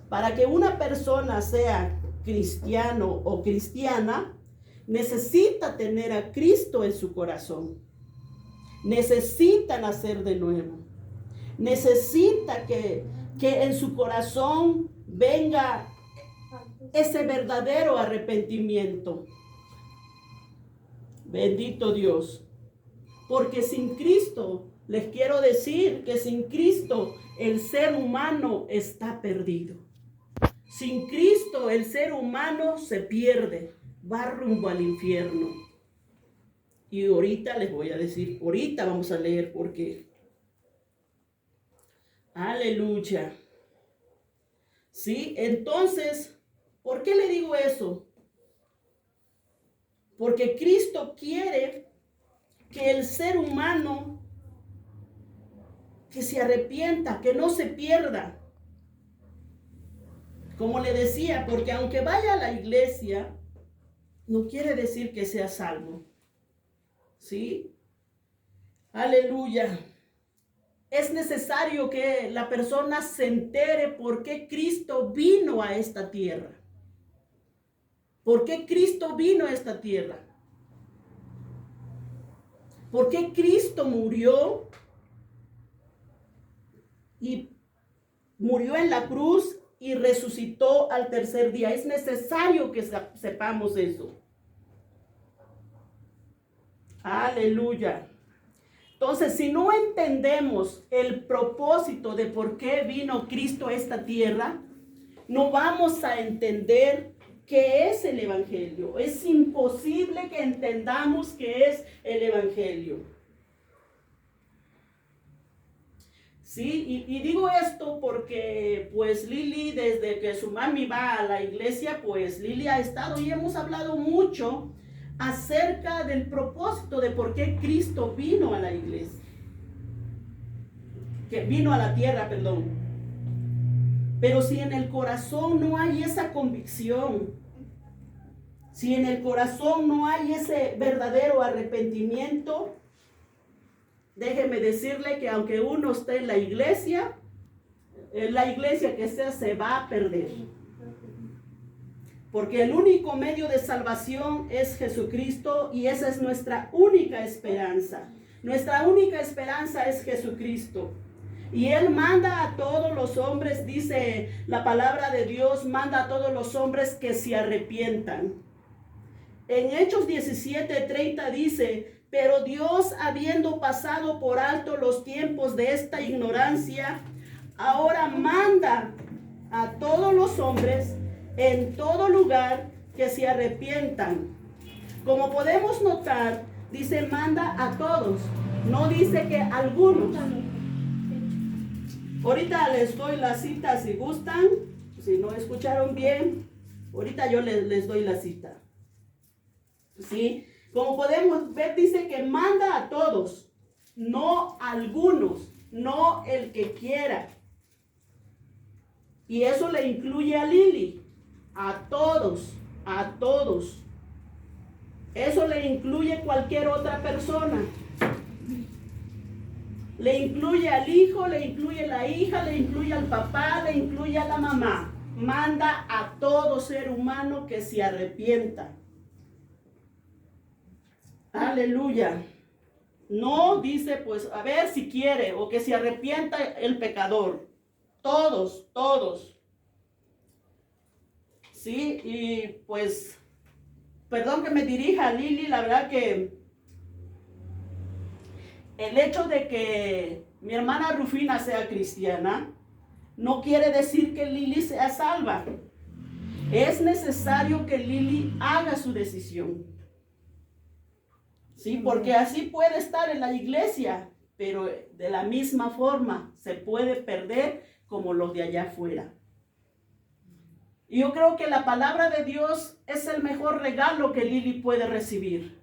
Para que una persona sea cristiano o cristiana, necesita tener a Cristo en su corazón. Necesita nacer de nuevo. Necesita que en su corazón venga ese verdadero arrepentimiento. Bendito Dios. Porque sin Cristo, les quiero decir que sin Cristo el ser humano está perdido. Sin Cristo el ser humano se pierde, va rumbo al infierno. Y ahorita les voy a decir, ahorita vamos a leer por qué. Aleluya. Sí, entonces, ¿por qué le digo eso? Porque Cristo quiere que el ser humano que se arrepienta, que no se pierda. Como le decía, porque aunque vaya a la iglesia, no quiere decir que sea salvo. ¿Sí? Aleluya. Es necesario que la persona se entere por qué Cristo vino a esta tierra. ¿Por qué Cristo vino a esta tierra? ¿Por qué Cristo murió? Y murió en la cruz y resucitó al tercer día. Es necesario que sepamos eso. Aleluya. Entonces, si no entendemos el propósito de por qué vino Cristo a esta tierra, no vamos a entender qué es el Evangelio. Es imposible que entendamos qué es el Evangelio. Sí, y digo esto porque pues Lili, desde que su mami va a la iglesia, pues Lili ha estado y hemos hablado mucho acerca del propósito de por qué Cristo vino a la iglesia. Que vino a la tierra, perdón. Pero si en el corazón no hay esa convicción, si en el corazón no hay ese verdadero arrepentimiento, déjeme decirle que aunque uno esté en la iglesia que sea se va a perder. Porque el único medio de salvación es Jesucristo y esa es nuestra única esperanza. Nuestra única esperanza es Jesucristo. Y Él manda a todos los hombres, dice la palabra de Dios, manda a todos los hombres que se arrepientan. En Hechos 17:30 dice: pero Dios, habiendo pasado por alto los tiempos de esta ignorancia, ahora manda a todos los hombres en todo lugar que se arrepientan. Como podemos notar, dice manda a todos, no dice que algunos. Ahorita les doy la cita si gustan, si no escucharon bien, ahorita yo les doy la cita. ¿Sí? Como podemos ver, dice que manda a todos, no a algunos, no el que quiera. Y eso le incluye a Lili, a todos, a todos. Eso le incluye cualquier otra persona. Le incluye al hijo, le incluye a la hija, le incluye al papá, le incluye a la mamá. Manda a todo ser humano que se arrepienta. Aleluya. No dice, pues, a ver si quiere, o que se arrepienta el pecador. Todos, todos. Sí, y pues, perdón que me dirija a Lili, la verdad que el hecho de que mi hermana Rufina sea cristiana, no quiere decir que Lili sea salva. Es necesario que Lili haga su decisión. Sí, porque así puede estar en la iglesia, pero de la misma forma se puede perder como los de allá afuera. Y yo creo que la palabra de Dios es el mejor regalo que Lili puede recibir.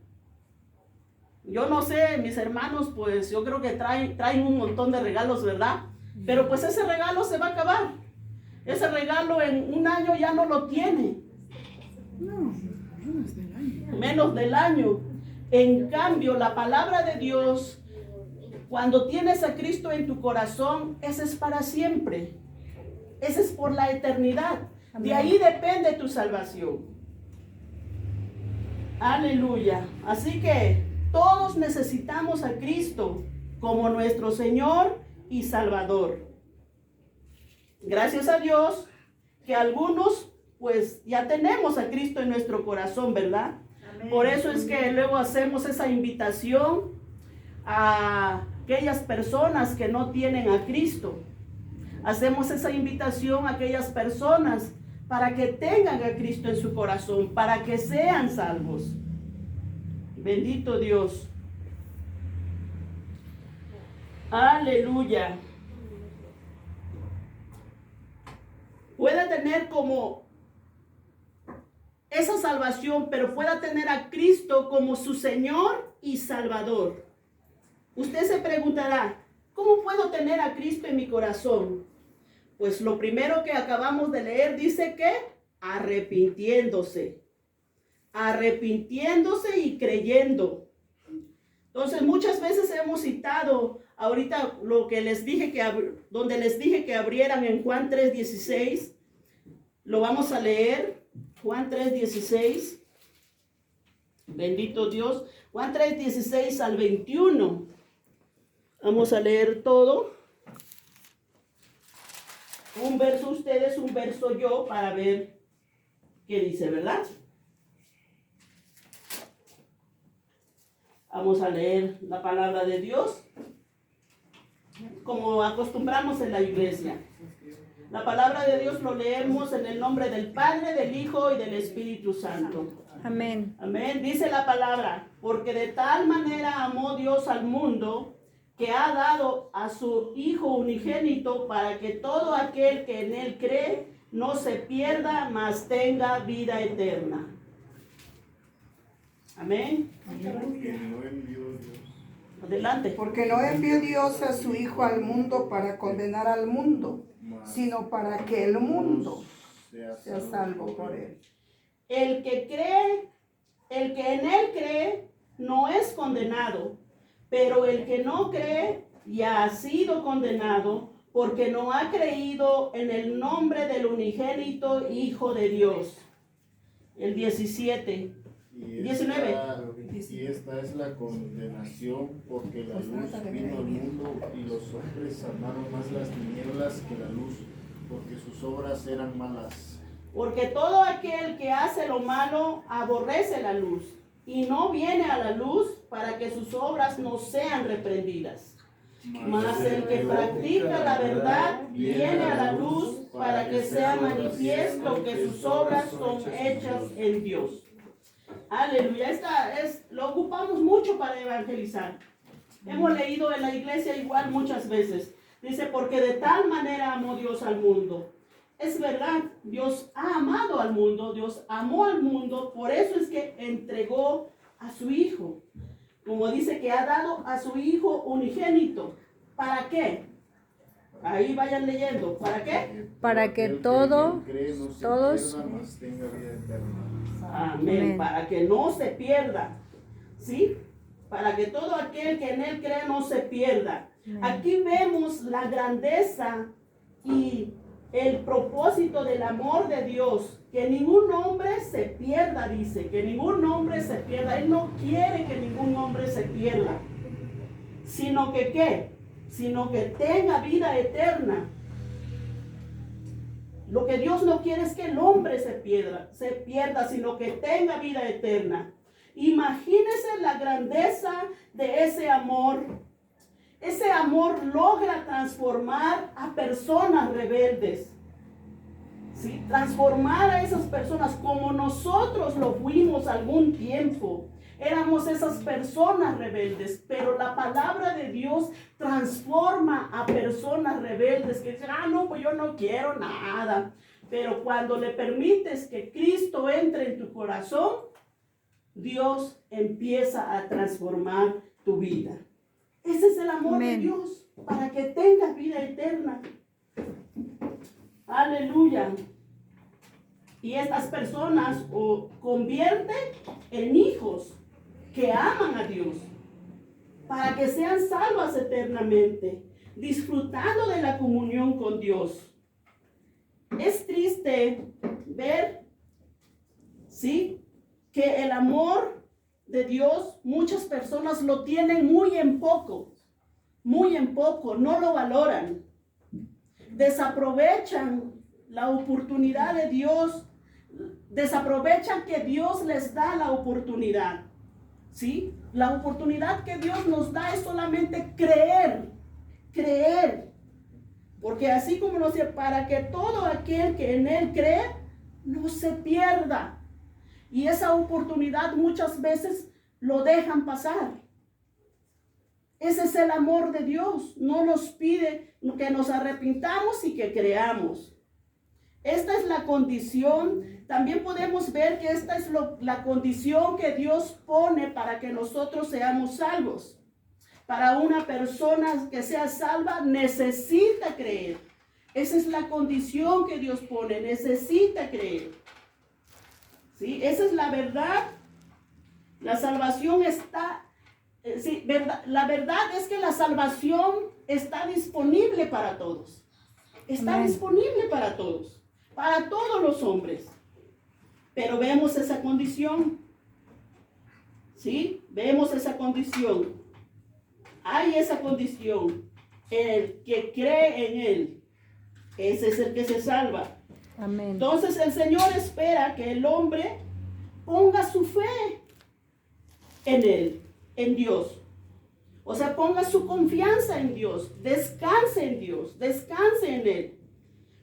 Yo no sé, mis hermanos, pues yo creo que traen un montón de regalos, ¿verdad? Pero pues ese regalo se va a acabar. Ese regalo en un año ya no lo tiene. No, menos del año. Menos del año. En cambio, la palabra de Dios, cuando tienes a Cristo en tu corazón, ese es para siempre. Ese es por la eternidad. Amén. De ahí depende tu salvación. Aleluya. Así que todos necesitamos a Cristo como nuestro Señor y Salvador. Gracias a Dios que algunos pues ya tenemos a Cristo en nuestro corazón, ¿verdad? Amén. Por eso es que luego hacemos esa invitación a aquellas personas que no tienen a Cristo. Hacemos esa invitación a aquellas personas para que tengan a Cristo en su corazón, para que sean salvos. Bendito Dios. Aleluya. Puede tener como esa salvación, pero pueda tener a Cristo como su Señor y Salvador. Usted se preguntará, ¿cómo puedo tener a Cristo en mi corazón? Pues lo primero que acabamos de leer dice que arrepintiéndose y creyendo. Entonces muchas veces hemos citado ahorita lo que les dije donde les dije que abrieran en Juan 3:16. Lo vamos a leer, Juan 3:16. Bendito Dios. Juan 3:16 al 21. Vamos a leer todo. Un verso ustedes, un verso yo, para ver qué dice, ¿verdad? Vamos a leer la palabra de Dios, como acostumbramos en la iglesia. La palabra de Dios lo leemos en el nombre del Padre, del Hijo y del Espíritu Santo. Amén. Amén. Dice la palabra, porque de tal manera amó Dios al mundo, que ha dado a su Hijo unigénito para que todo aquel que en él cree no se pierda, mas tenga vida eterna. Amén. Adelante. Porque no envió Dios a su Hijo al mundo para condenar al mundo, sino para que el mundo sea salvo por él. El que en él cree, no es condenado, pero el que no cree ya ha sido condenado, porque no ha creído en el nombre del unigénito Hijo de Dios. El 17. 19. Y esta es la condenación, porque la luz vino al mundo y los hombres amaron más las tinieblas que la luz, porque sus obras eran malas. Porque todo aquel que hace lo malo aborrece la luz y no viene a la luz para que sus obras no sean reprendidas. Mas el que practica la verdad viene a la luz para que sea manifiesto que sus obras son hechas en Dios. Aleluya. Lo ocupamos mucho para evangelizar. Hemos leído en la iglesia igual muchas veces. Dice, porque de tal manera amó Dios al mundo. Es verdad, Dios ha amado al mundo, Dios amó al mundo, por eso es que entregó a su Hijo. Como dice que ha dado a su Hijo unigénito. ¿Para qué? Ahí vayan leyendo. ¿Para qué? Para que todos todos tenga vida eterna. Amén. Amén. Para que no se pierda. ¿Sí? Para que todo aquel que en él cree no se pierda. Amén. Aquí vemos la grandeza y el propósito del amor de Dios. Que ningún hombre se pierda, dice. Que ningún hombre se pierda. Él no quiere que ningún hombre se pierda. Sino que ¿qué? Sino que tenga vida eterna. Lo que Dios no quiere es que el hombre se pierda, sino que tenga vida eterna. Imagínese la grandeza de ese amor. Ese amor logra transformar a personas rebeldes. ¿Sí? Transformar a esas personas como nosotros lo fuimos algún tiempo. Éramos esas personas rebeldes, pero la palabra de Dios transforma a personas rebeldes que dicen, no, pues yo no quiero nada. Pero cuando le permites que Cristo entre en tu corazón, Dios empieza a transformar tu vida. Ese es el amor Amén. de Dios, para que tengas vida eterna. Aleluya. Y estas personas convierten en hijos que aman a Dios, para que sean salvas eternamente, disfrutando de la comunión con Dios. triste ver, ¿sí?, que el amor de Dios muchas personas lo tienen muy en poco, no lo valoran, desaprovechan la oportunidad de Dios, desaprovechan que Dios les da la oportunidad, ¿sí? La oportunidad que Dios nos da es solamente creer, porque así como nos dice, para que todo aquel que en Él cree no se pierda. Y esa oportunidad muchas veces lo dejan pasar. Ese es el amor de Dios. No nos pide que nos arrepintamos y que creamos. Esta es la condición. También podemos ver que esta es la condición que Dios pone para que nosotros seamos salvos. Para una persona que sea salva necesita creer. Esa es la condición que Dios pone. Necesita creer. ¿Sí? Esa es la verdad. La salvación está, sí, la verdad es que la salvación está disponible para todos. Está disponible para todos, para todos los hombres. Pero vemos esa condición. ¿Sí? Vemos esa condición. Hay esa condición. El que cree en Él, ese es el que se salva. Amén. Entonces el Señor espera que el hombre ponga su fe en Él, en Dios. O sea, ponga su confianza en Dios, descanse en Dios, descanse en Él.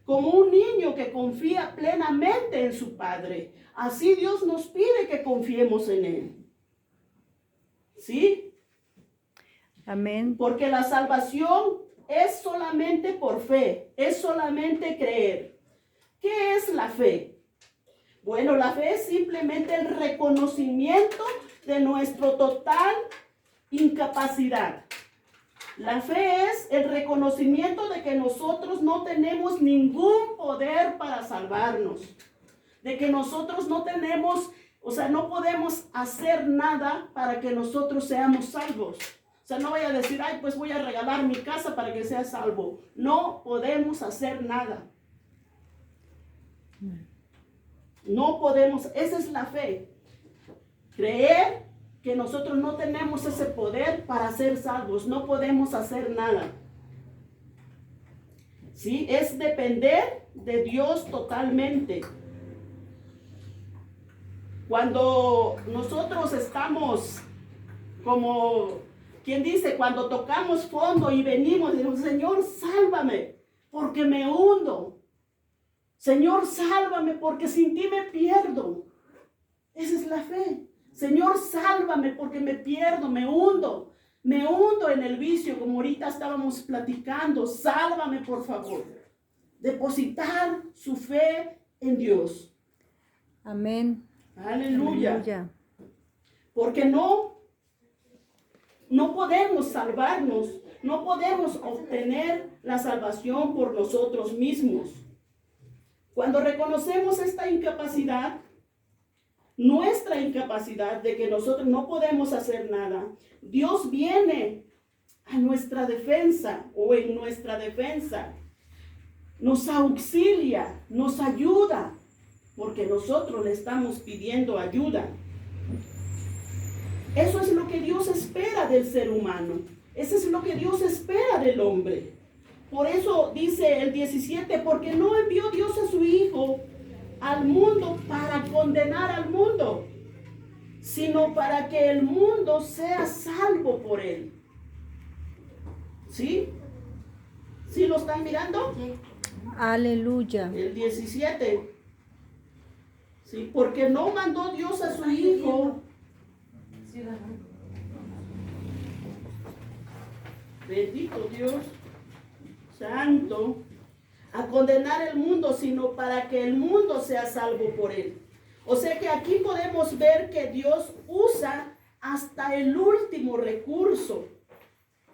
Como un niño que confía plenamente en su Padre. Así Dios nos pide que confiemos en Él. ¿Sí? Amén. Porque la salvación es solamente por fe, es solamente creer. ¿Qué es la fe? Bueno, la fe es simplemente el reconocimiento de nuestra total incapacidad. La fe es el reconocimiento de que nosotros no tenemos ningún poder para salvarnos. De que nosotros no tenemos, o sea, no podemos hacer nada para que nosotros seamos salvos. O sea, no voy a decir, ay, pues voy a regalar mi casa para que sea salvo. No podemos hacer nada. No podemos, esa es la fe. Creer que nosotros no tenemos ese poder para ser salvos. No podemos hacer nada. ¿Sí? Es depender de Dios totalmente. Cuando nosotros estamos como, quien dice, cuando tocamos fondo y venimos y decimos, Señor, sálvame, porque me hundo. Señor, sálvame, porque sin ti me pierdo. Esa es la fe. Señor, sálvame, porque me pierdo, me hundo. Me hundo en el vicio, como ahorita estábamos platicando. Sálvame, por favor. Depositar su fe en Dios. Amén. Aleluya. Aleluya. Porque no podemos salvarnos, no podemos obtener la salvación por nosotros mismos. Cuando reconocemos esta incapacidad, nuestra incapacidad de que nosotros no podemos hacer nada, Dios viene a nuestra defensa o en nuestra defensa, nos auxilia, nos ayuda, porque nosotros le estamos pidiendo ayuda. Eso es lo que Dios espera del ser humano. Eso es lo que Dios espera del hombre. Por eso dice el 17, porque no envió Dios a su Hijo al mundo para condenar al mundo, sino para que el mundo sea salvo por Él. ¿Sí? ¿Sí lo están mirando? Aleluya. El 17. ¿Sí? Porque no mandó Dios a su Hijo. Bendito Dios Santo, a condenar el mundo, sino para que el mundo sea salvo por Él. O sea que aquí podemos ver que Dios usa hasta el último recurso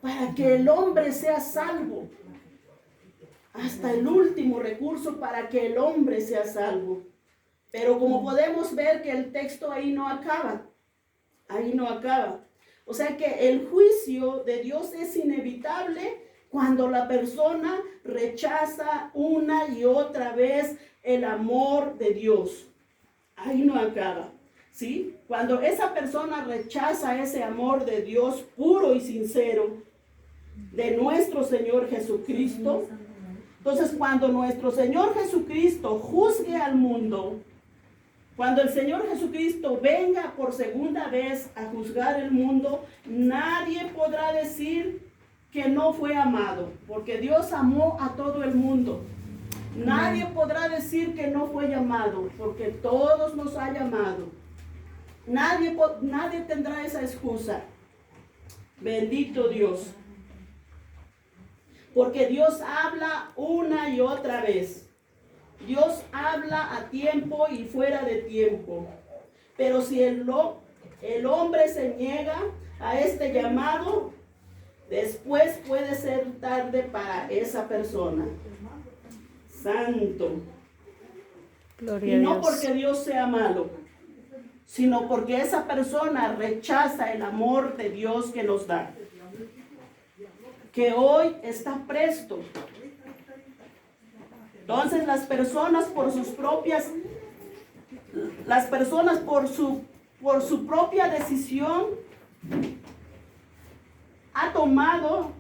para que el hombre sea salvo. Hasta el último recurso para que el hombre sea salvo. Pero como podemos ver que el texto ahí no acaba. Ahí no acaba. O sea que el juicio de Dios es inevitable cuando la persona rechaza una y otra vez el amor de Dios. Ahí no acaba, ¿sí? Cuando esa persona rechaza ese amor de Dios puro y sincero de nuestro Señor Jesucristo, entonces cuando nuestro Señor Jesucristo juzgue al mundo, cuando el Señor Jesucristo venga por segunda vez a juzgar el mundo, nadie podrá decir que no fue amado, porque Dios amó a todo el mundo. Nadie podrá decir que no fue llamado, porque todos nos ha llamado. Nadie tendrá esa excusa. Bendito Dios. Porque Dios habla una y otra vez. Dios habla a tiempo y fuera de tiempo. Pero si el hombre se niega a este llamado, después puede ser tarde para esa persona. Santo. Gloria Y a no Dios. porque Dios sea malo, sino porque esa persona rechaza el amor de Dios que nos da, que hoy está presto. Entonces las personas por su propia decisión ha tomado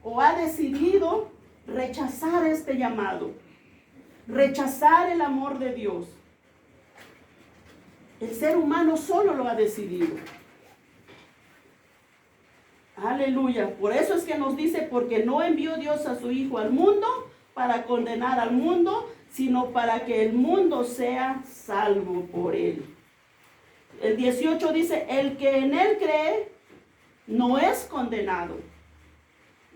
o ha decidido rechazar este llamado, rechazar el amor de Dios. El ser humano solo lo ha decidido. Aleluya. Por eso es que nos dice, porque no envió Dios a su Hijo al mundo para condenar al mundo, sino para que el mundo sea salvo por él. El 18 dice, el que en él cree no es condenado.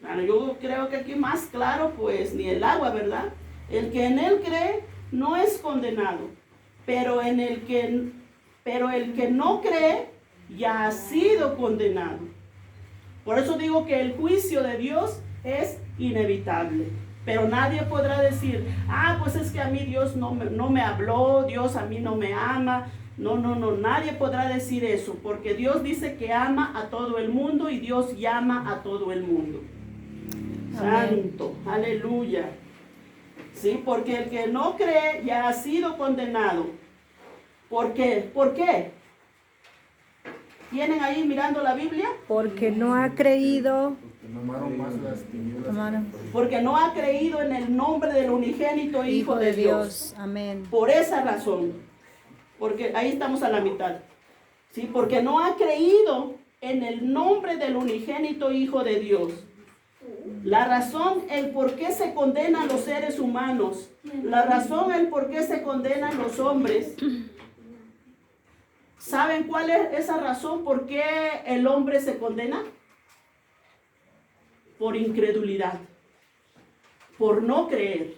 Bueno, yo creo que aquí más claro, pues, ni el agua, ¿verdad? El que en él cree no es condenado, pero el que no cree ya ha sido condenado. Por eso digo que el juicio de Dios es inevitable. Pero nadie podrá decir, pues es que a mí Dios no me habló, Dios a mí no me ama. No, nadie podrá decir eso, porque Dios dice que ama a todo el mundo y Dios llama a todo el mundo. Amén. Santo, aleluya. Sí, porque el que no cree ya ha sido condenado. ¿Por qué? ¿Por qué? ¿Tienen ahí mirando la Biblia? Porque no ha creído. Porque no amaron más las tinieblas. Amaron. Porque no ha creído en el nombre del unigénito Hijo de Dios. Amén. Por esa razón. Porque ahí estamos a la mitad. ¿Sí? Porque no ha creído en el nombre del unigénito Hijo de Dios. La razón, el por qué se condenan los seres humanos. La razón, el por qué se condenan los hombres. ¿Saben cuál es esa razón por qué el hombre se condena? Por incredulidad. Por no creer.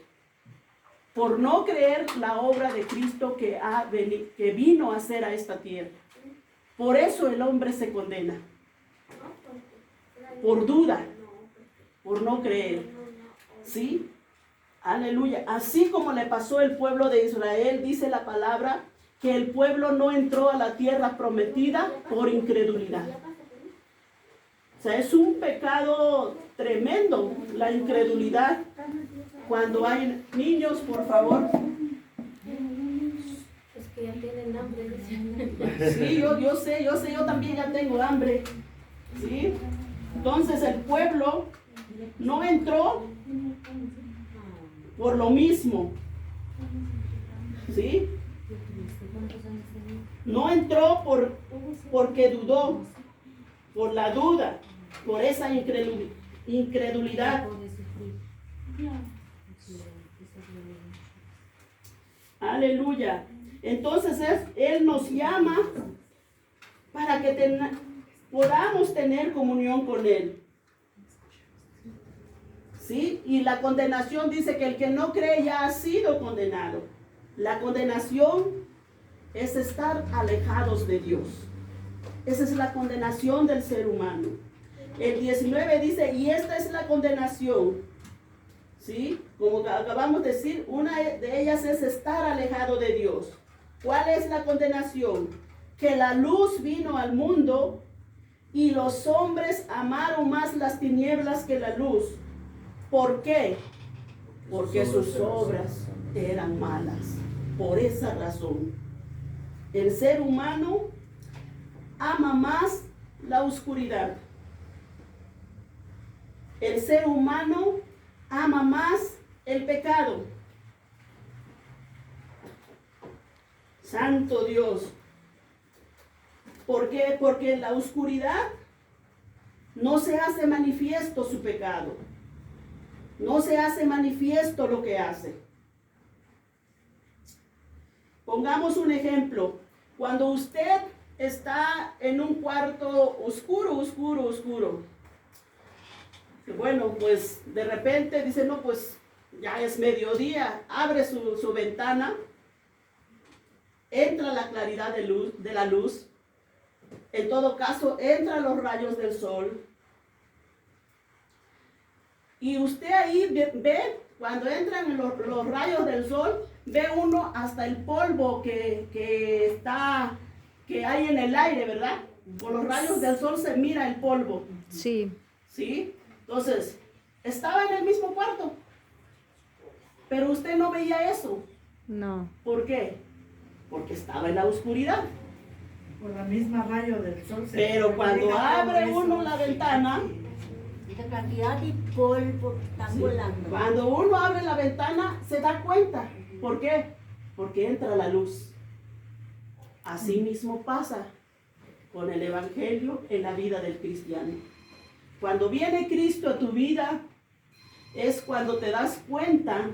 Por no creer la obra de Cristo que vino a hacer a esta tierra. Por eso el hombre se condena. Por duda. Por no creer. ¿Sí? Aleluya. Así como le pasó al pueblo de Israel, dice la palabra, que el pueblo no entró a la tierra prometida por incredulidad. O sea, es un pecado tremendo la incredulidad. Cuando hay niños, por favor. Es que ya tienen hambre. Sí, yo sé, yo también ya tengo hambre. ¿Sí? Entonces el pueblo no entró por lo mismo. ¿Sí? No entró porque dudó, por la duda, por esa incredulidad. Aleluya. Entonces Él nos llama para que podamos tener comunión con Él. ¿Sí? Y la condenación dice que el que no cree ya ha sido condenado. La condenación es estar alejados de Dios. Esa es la condenación del ser humano. El 19 dice, y esta es la condenación. ¿Sí? Como acabamos de decir, una de ellas es estar alejado de Dios. ¿Cuál es la condenación? Que la luz vino al mundo y los hombres amaron más las tinieblas que la luz. ¿Por qué? porque sus obras eran malas. Por esa razón, el ser humano ama más la oscuridad. El ser humano ama más el pecado. Santo Dios. ¿Por qué? Porque en la oscuridad no se hace manifiesto su pecado. No se hace manifiesto lo que hace. Pongamos un ejemplo. Cuando usted está en un cuarto oscuro, bueno, pues de repente dice, no, pues ya es mediodía, abre su ventana, entra la claridad de la luz, en todo caso entran los rayos del sol, y usted ahí ve, cuando entran los rayos del sol, ve uno hasta el polvo que hay en el aire, ¿verdad? Con los rayos del sol se mira el polvo. Sí. ¿Sí? Entonces, estaba en el mismo cuarto, pero usted no veía eso. No. ¿Por qué? Porque estaba en la oscuridad. Por la misma rayo del sol. Pero cuando abre uno la ventana, La cantidad de polvo que están ¿sí? volando. Cuando uno abre la ventana, se da cuenta. ¿Por qué? Porque entra la luz. Así mismo pasa con el Evangelio en la vida del cristiano. Cuando viene Cristo a tu vida, es cuando te das cuenta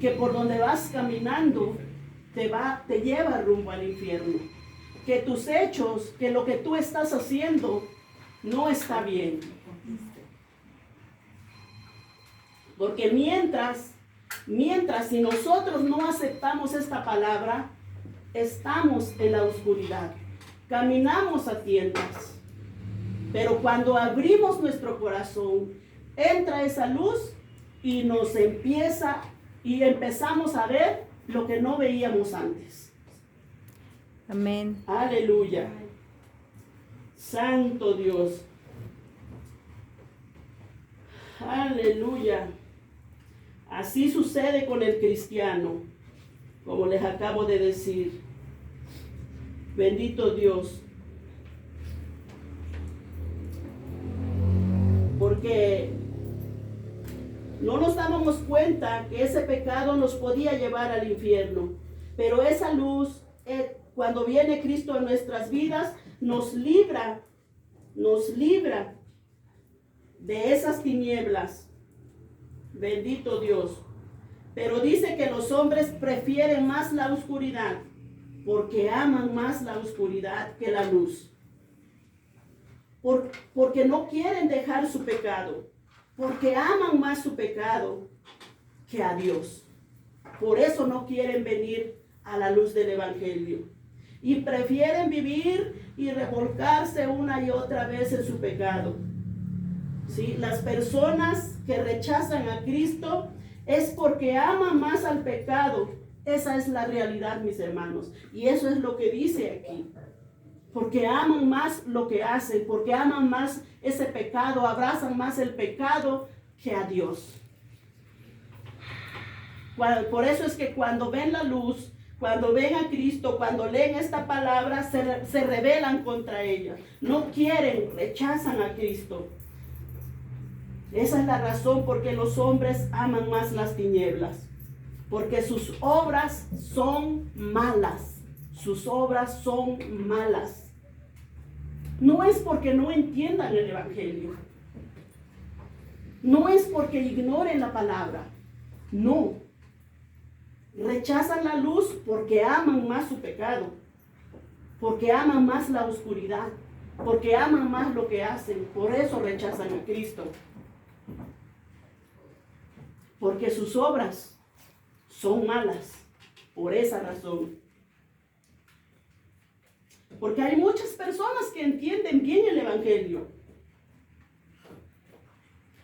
que por donde vas caminando te lleva rumbo al infierno. Que tus hechos, que lo que tú estás haciendo no está bien. Porque mientras si nosotros no aceptamos esta palabra, estamos en la oscuridad, caminamos a tientas. Pero cuando abrimos nuestro corazón, entra esa luz y empezamos a ver lo que no veíamos antes. Amén. Aleluya. Santo Dios. Aleluya. Así sucede con el cristiano, como les acabo de decir. Bendito Dios. Porque no nos dábamos cuenta que ese pecado nos podía llevar al infierno. Pero esa luz, cuando viene Cristo en nuestras vidas, nos libra de esas tinieblas. Bendito Dios. Pero dice que los hombres prefieren más la oscuridad, porque aman más la oscuridad que la luz. Porque no quieren dejar su pecado, porque aman más su pecado que a Dios. Por eso no quieren venir a la luz del Evangelio. Y prefieren vivir y revolcarse una y otra vez en su pecado. ¿Sí? Las personas que rechazan a Cristo es porque aman más al pecado. Esa es la realidad, mis hermanos. Y eso es lo que dice aquí. Porque aman más lo que hacen, porque aman más ese pecado, abrazan más el pecado que a Dios. Por eso es que cuando ven la luz, cuando ven a Cristo, cuando leen esta palabra, se rebelan contra ella. No quieren, rechazan a Cristo. Esa es la razón por qué los hombres aman más las tinieblas. Porque sus obras son malas. Sus obras son malas. No es porque no entiendan el Evangelio. No es porque ignoren la palabra. No. Rechazan la luz porque aman más su pecado. Porque aman más la oscuridad. Porque aman más lo que hacen. Por eso rechazan a Cristo. Porque sus obras son malas. Por esa razón. Porque hay muchas personas que entienden bien el Evangelio.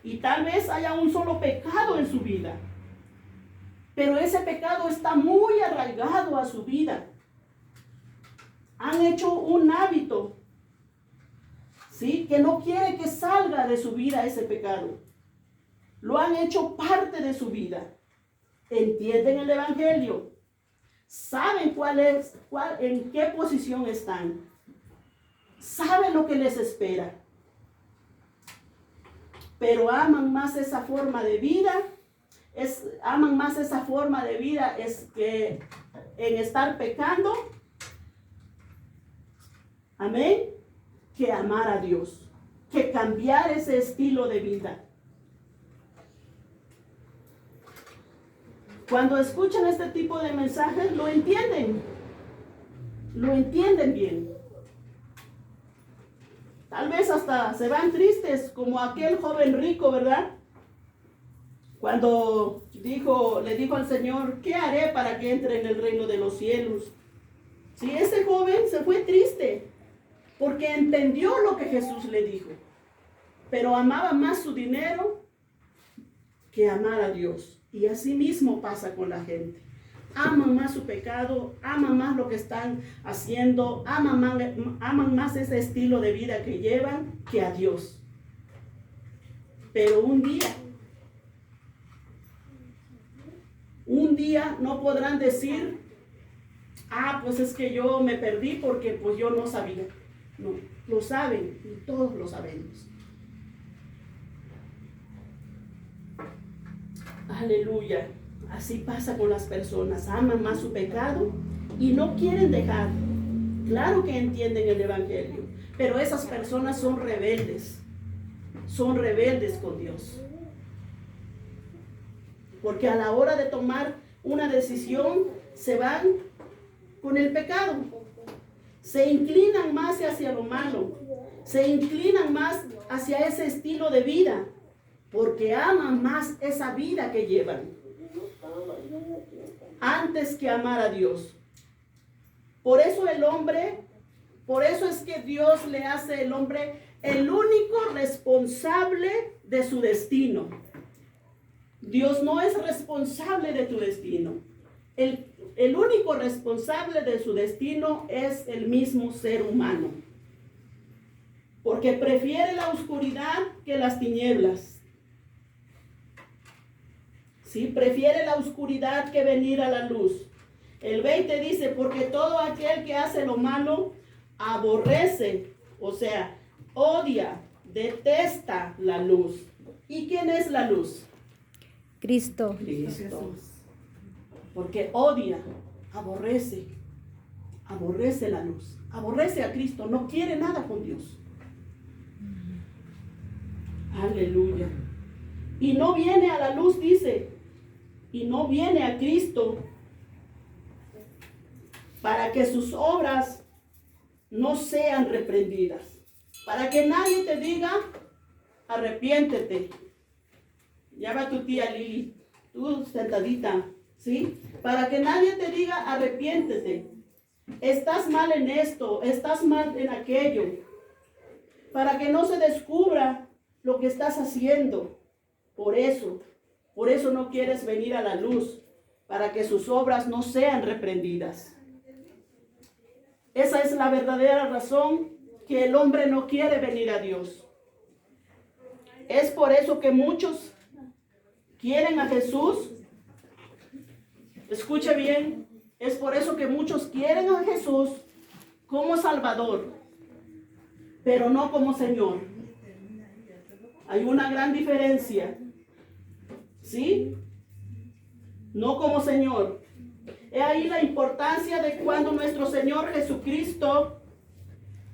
Y tal vez haya un solo pecado en su vida. Pero ese pecado está muy arraigado a su vida. Han hecho un hábito, ¿sí? Que no quiere que salga de su vida ese pecado. lo han hecho parte de su vida. Entienden el Evangelio, saben en qué posición están, saben lo que les espera, pero aman más esa forma de vida, es que en estar pecando, amén, que amar a Dios, que cambiar ese estilo de vida. Cuando escuchan este tipo de mensajes, lo entienden bien. Tal vez hasta se van tristes, como aquel joven rico, ¿verdad? Cuando le dijo al Señor, ¿qué haré para que entre en el reino de los cielos? Sí, ese joven se fue triste, porque entendió lo que Jesús le dijo, pero amaba más su dinero que amar a Dios. Y así mismo pasa con la gente. Aman más su pecado, aman más lo que están haciendo, aman más ese estilo de vida que llevan que a Dios. Pero un día no podrán decir, pues es que yo me perdí porque pues yo no sabía. No, lo saben, y todos lo sabemos. Aleluya. Así pasa con las personas. Aman más su pecado y no quieren dejar. Claro que entienden el Evangelio, pero esas personas son rebeldes. Son rebeldes con Dios. Porque a la hora de tomar una decisión, se van con el pecado. Se inclinan más hacia lo malo. Se inclinan más hacia ese estilo de vida. Porque aman más esa vida que llevan antes que amar a Dios. Por eso es que Dios le hace al hombre el único responsable de su destino. Dios no es responsable de tu destino. El único responsable de su destino es el mismo ser humano. Porque prefiere la oscuridad que las tinieblas. Sí, prefiere la oscuridad que venir a la luz. El 20 dice, porque todo aquel que hace lo malo aborrece, o sea, odia, detesta la luz. ¿Y quién es la luz? Cristo. Cristo. Porque odia, aborrece la luz, aborrece a Cristo, no quiere nada con Dios. Aleluya. Y no viene a la luz, dice, y no viene a Cristo para que sus obras no sean reprendidas, para que nadie te diga, arrepiéntete. Ya va tu tía Lili, tú sentadita, ¿sí? Para que nadie te diga, arrepiéntete. Estás mal en esto, estás mal en aquello. Para que no se descubra lo que estás haciendo. Por eso no quieres venir a la luz, para que sus obras no sean reprendidas. Esa es la verdadera razón que el hombre no quiere venir a Dios. Es por eso que muchos quieren a Jesús. Escuche bien, es por eso que muchos quieren a Jesús como Salvador, pero no como Señor. Hay una gran diferencia. ¿Sí? No como Señor. He ahí la importancia de cuando nuestro Señor Jesucristo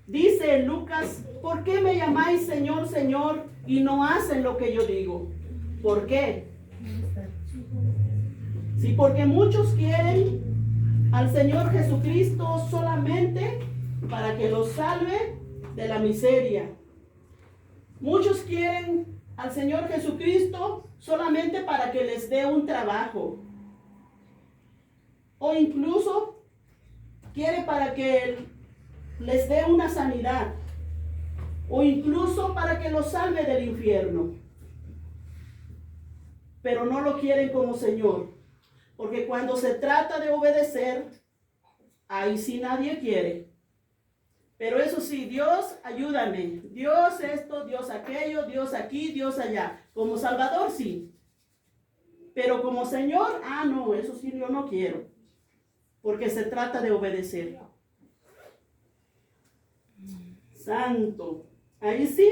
dice en Lucas, ¿por qué me llamáis Señor, Señor, y no hacen lo que yo digo? ¿Por qué? Sí, porque muchos quieren al Señor Jesucristo solamente para que los salve de la miseria. Muchos quieren al Señor Jesucristo solamente para que les dé un trabajo. O incluso quiere para que les dé una sanidad. O incluso para que los salve del infierno. Pero no lo quieren como Señor. Porque cuando se trata de obedecer, ahí sí nadie quiere. Pero eso sí, Dios, ayúdame. Dios esto, Dios aquello, Dios aquí, Dios allá. Como Salvador, sí. Pero como Señor, no, eso sí yo no quiero. Porque se trata de obedecer. Santo. Ahí sí,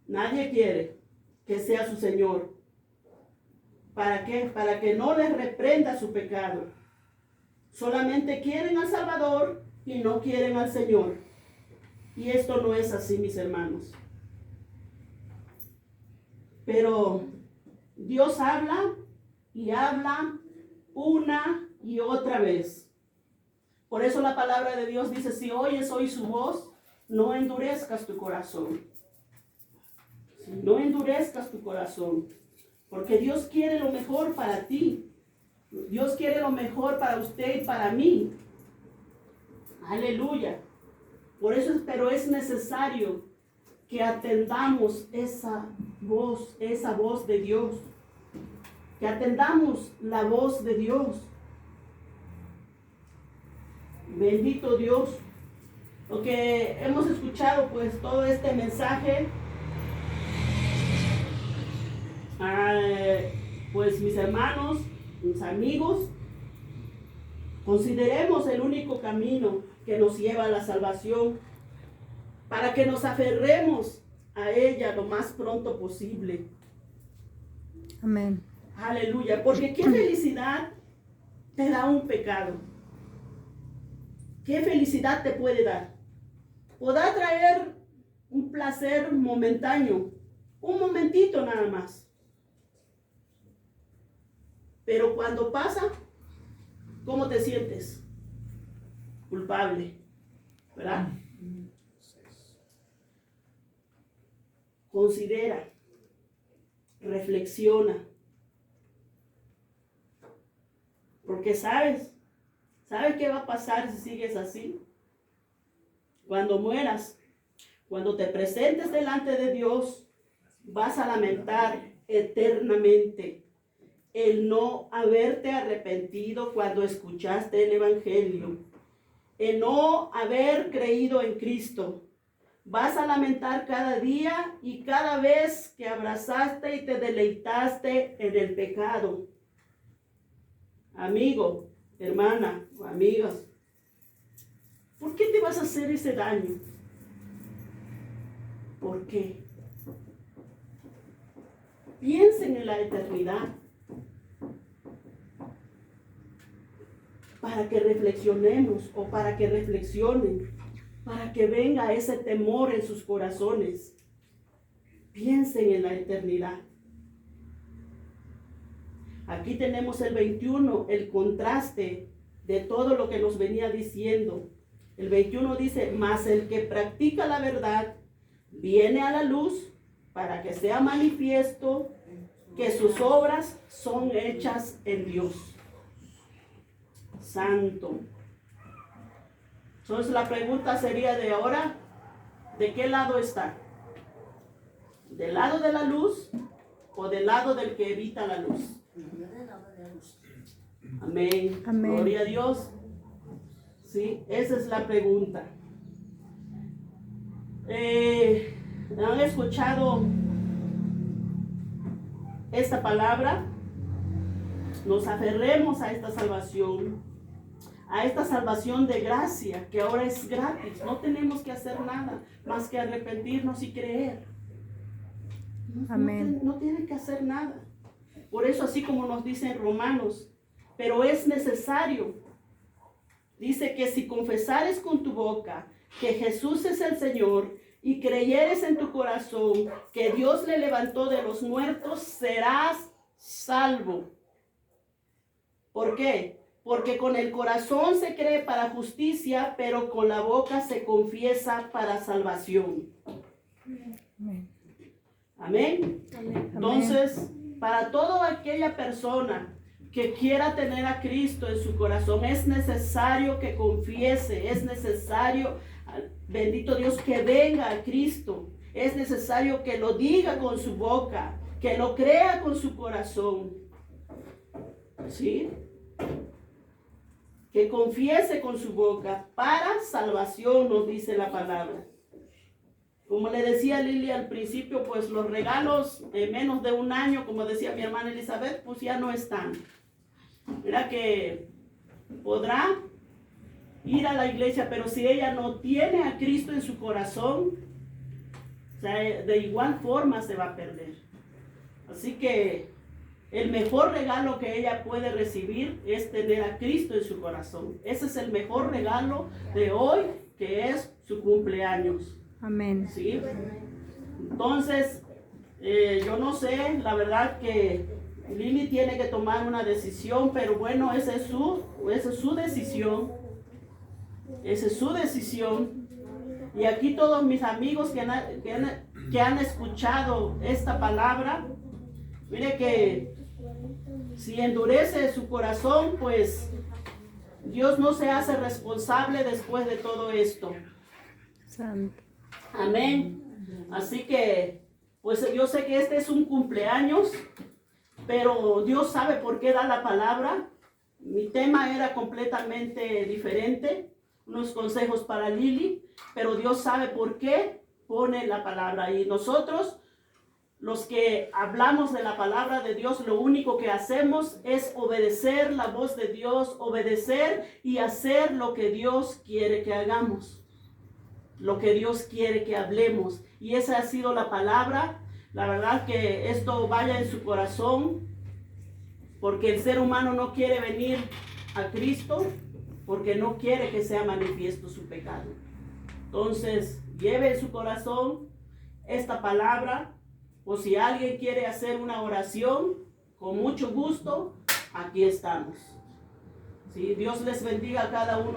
nadie quiere que sea su Señor. ¿Para qué? Para que no les reprenda su pecado. Solamente quieren al Salvador y no quieren al Señor. Y esto no es así, mis hermanos. Pero Dios habla y habla una y otra vez. Por eso la palabra de Dios dice, si oyes hoy su voz, no endurezcas tu corazón. No endurezcas tu corazón. Porque Dios quiere lo mejor para ti. Dios quiere lo mejor para usted y para mí. Aleluya. Por eso, pero es necesario que atendamos esa voz de Dios. Que atendamos la voz de Dios. Bendito Dios. Lo que hemos escuchado, pues, todo este mensaje, pues, mis hermanos, mis amigos, consideremos el único camino que nos lleva a la salvación, para que nos aferremos a ella lo más pronto posible. Amén. Aleluya, porque qué felicidad te da un pecado. ¿Qué felicidad te puede dar? Podrá traer un placer momentáneo, un momentito nada más. Pero cuando pasa, ¿cómo te sientes? Culpable, ¿verdad? Considera, reflexiona. Porque sabes qué va a pasar si sigues así. Cuando mueras, cuando te presentes delante de Dios, vas a lamentar eternamente el no haberte arrepentido cuando escuchaste el Evangelio, el no haber creído en Cristo. Vas a lamentar cada día y cada vez que abrazaste y te deleitaste en el pecado. Amigo, hermana o amigas, ¿por qué te vas a hacer ese daño? ¿Por qué? Piensen en la eternidad. Para que reflexionemos o para que reflexionen, para que venga ese temor en sus corazones. Piensen en la eternidad. Aquí tenemos el 21, el contraste de todo lo que nos venía diciendo. El 21 dice, mas el que practica la verdad viene a la luz para que sea manifiesto que sus obras son hechas en Dios. Santo. Entonces la pregunta sería de ahora, ¿de qué lado está? ¿Del lado de la luz o del lado del que evita la luz? Amén. Amén. Gloria a Dios. Sí, esa es la pregunta. ¿Han escuchado esta palabra? Nos aferremos a esta salvación de gracia, que ahora es gratis. No tenemos que hacer nada más que arrepentirnos y creer. Amén. No tienen que hacer nada. Por eso, así como nos dice en Romanos, pero es necesario. Dice que si confesares con tu boca que Jesús es el Señor y creyeres en tu corazón que Dios le levantó de los muertos, serás salvo. ¿Por qué? Porque con el corazón se cree para justicia, pero con la boca se confiesa para salvación. Amén. Amén. Entonces, para toda aquella persona que quiera tener a Cristo en su corazón, es necesario que confiese, es necesario, bendito Dios, que venga a Cristo. Es necesario que lo diga con su boca, que lo crea con su corazón. ¿Sí? que confiese con su boca para salvación, nos dice la palabra. Como le decía Lili al principio, pues los regalos en menos de un año, como decía mi hermana Elizabeth, pues ya no están. Mira que podrá ir a la iglesia, pero si ella no tiene a Cristo en su corazón, o sea, de igual forma se va a perder. Así que el mejor regalo que ella puede recibir es tener a Cristo en su corazón. Ese es el mejor regalo de hoy, que es su cumpleaños. Amén. ¿Sí? Entonces, yo no sé, la verdad que Lili tiene que tomar una decisión, pero bueno, esa es su decisión. Esa es su decisión. Y aquí todos mis amigos que han escuchado esta palabra, mire que si endurece su corazón, pues Dios no se hace responsable después de todo esto. Santo. Amén. Así que, pues yo sé que este es un cumpleaños, pero Dios sabe por qué da la palabra. Mi tema era completamente diferente, unos consejos para Lili, pero Dios sabe por qué pone la palabra. Y nosotros, los que hablamos de la palabra de Dios, lo único que hacemos es obedecer la voz de Dios, obedecer y hacer lo que Dios quiere que hagamos, lo que Dios quiere que hablemos. Y esa ha sido la palabra. La verdad que esto vaya en su corazón, porque el ser humano no quiere venir a Cristo, porque no quiere que sea manifiesto su pecado. Entonces, lleve en su corazón esta palabra, o si alguien quiere hacer una oración, con mucho gusto, aquí estamos. ¿Sí? Dios les bendiga a cada uno.